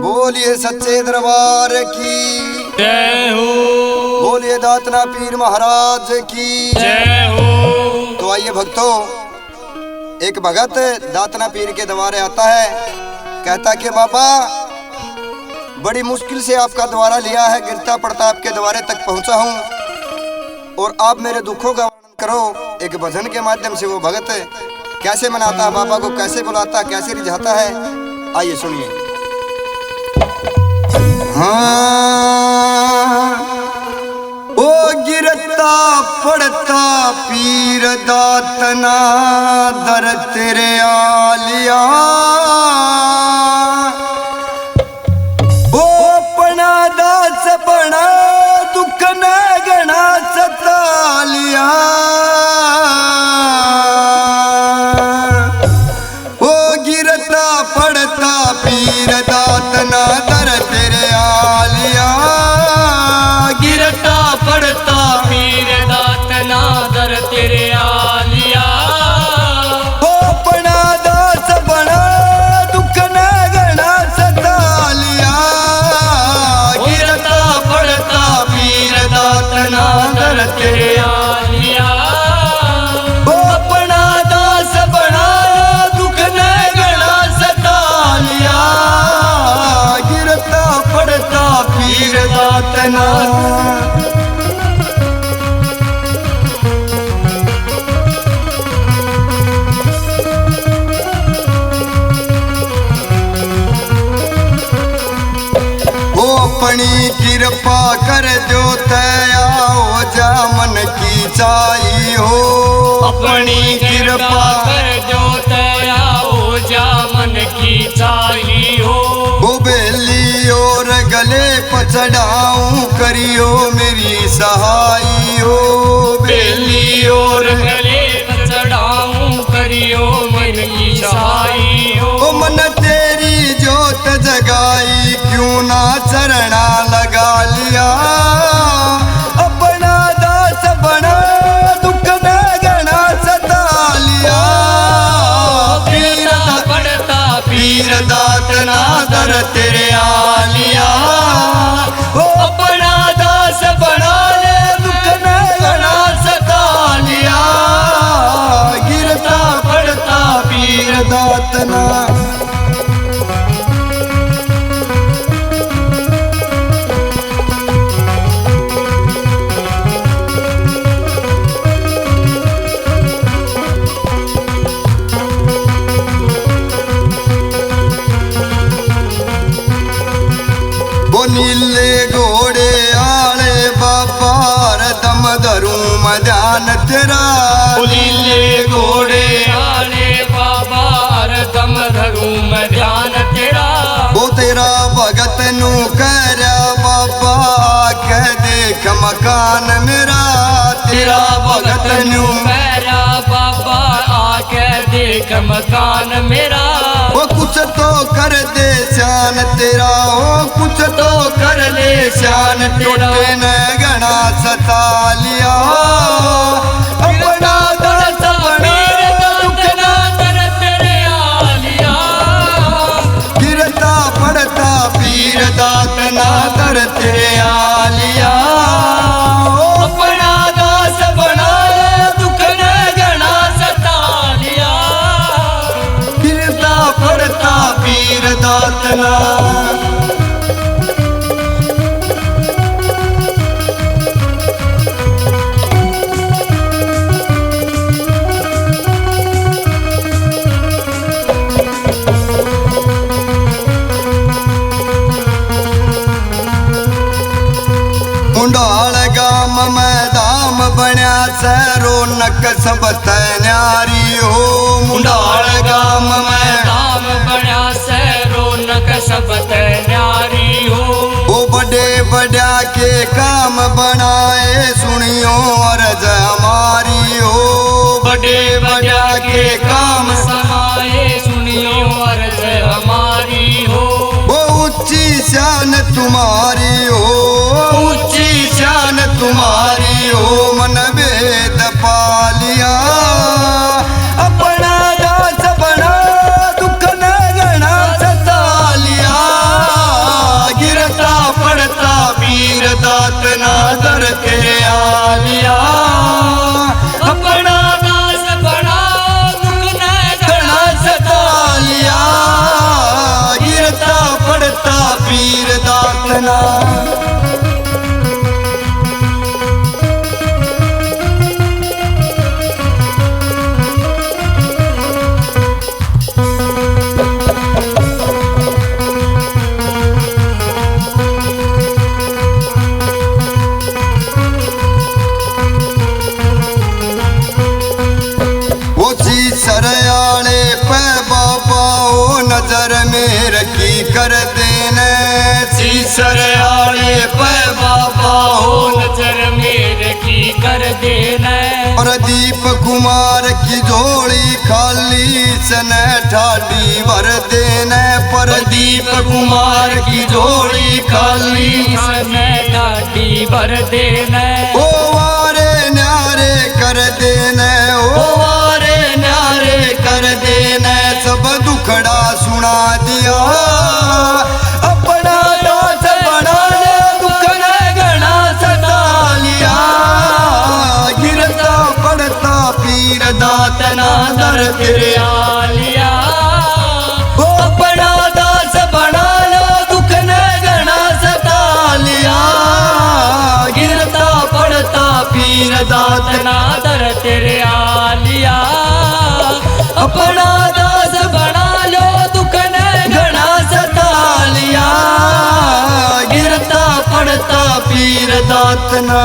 बोलिए सच्चे दरबार की जय हो। बोलिए दातना पीर महाराज की जय हो। तो आइए भक्तों, एक भगत दातना पीर के द्वारे आता है, कहता कि बाबा बड़ी मुश्किल से आपका द्वारा लिया है, गिरता पड़ता आपके द्वारे तक पहुंचा हूं और आप मेरे दुखों का वर्णन करो। एक भजन के माध्यम से वो भगत कैसे मनाता है, बाबा को कैसे बुलाता, कैसे रिझाता है, आइए सुनिए। हाँ ओ गिरता पड़ता पीर दातना दर तेरे आलिया, ओ अपना दास बना दुख न गणा सतालिया, ओ गिरता पड़ता पीर दातना दर तेरे आलिया, गिरता पड़ता पीर दातना दर तेरे आलिया, ओ अपना दास बना दुख न गणा सतालिया, गिरता पड़ता पीर दातना दर तेरे आलिया, ओ अपना दास बना दुख न गणा सतालिया, गिरता पड़ता पीर दातना। अपनी कृपा कर जो तया हो जा मन की चाही हो, अपनी कृपा कर जो तया हो जा मन की चाही हो, वो बेली और गले पचड़ाऊं करियो मेरी सहाई हो, बेली और गले चढ़ाऊं करियो मन की सहाई हो, ओ मन तेरी जोत जगाई क्यों ना चरणा लगा लिया, अपना दास बना दुख न गणा सता लिया, गिरता पड़ता पीर दातना दर तेरे आलिया, ओ अपना दास बना ले दुख न गणा सता लिया, गिरता पड़ता पीर दातना। वो नीले घोड़े आले बाबा दम धरूं मैं ध्यान तेरा, नीले घोड़े आले बाबा दम धरूं मैं ध्यान तेरा, वो तेरा भगत नू कह रहा बाबा कह देख मकान मेरा, तेरा भगत नू मेरा बाबा आके देख मकान मेरा, वो कुछ तो कर दे शान तेरा, ओ कुछ तो कर ले शान तेरा, न गणा सता लिया, अपना दास बना दुख न दर तेरे आलिया, गिरता पड़ता पीर दातना दर तेरे आलिया, अपना दास बना ले दुख न गणा सता लिया, गिरता पड़ता पीर दातना। मुंडाल गाम में धाम बन्या से रौनक सब न्यारी हो, मुंडाल गाम में धाम बड़ा से रौनक सब न्यारी हो, वो बड़े बड़ा के काम बनाए सुनियो अर्ज हमारी हो, बड़े बड़ा के काम समाए सुनियो अर्ज हमारी हो, वो ऊंची शान तुम्हारी हो, ऊंची शान तुम्हारी हो, मन भेद पालिया, अपना दास बना दुख न गणा सता लिया, सरयाले पे बाबा हो नजर मेरे की कर देना प्रदीप कुमार की झोली खाली सने ठाडी भर देने प्रदीप कुमार की झोली खाली सने ठाडी भर देना ओ वारे न्यारे कर देने ओ वारे न्यारे कर देने सब दुखड़ा सुना दिया अपना दास बना ले दुख ने घना सता लिया गिरता पड़ता पीर दात ना दर तेरे आलिया ओ अपना दास बना लो दुख ने घना सता लिया गिरता पड़ता पीर दात ना दर तेरे आलिया अपना दास बना लो दुख ने घना सता लिया गिरता पड़ता पीर दात ना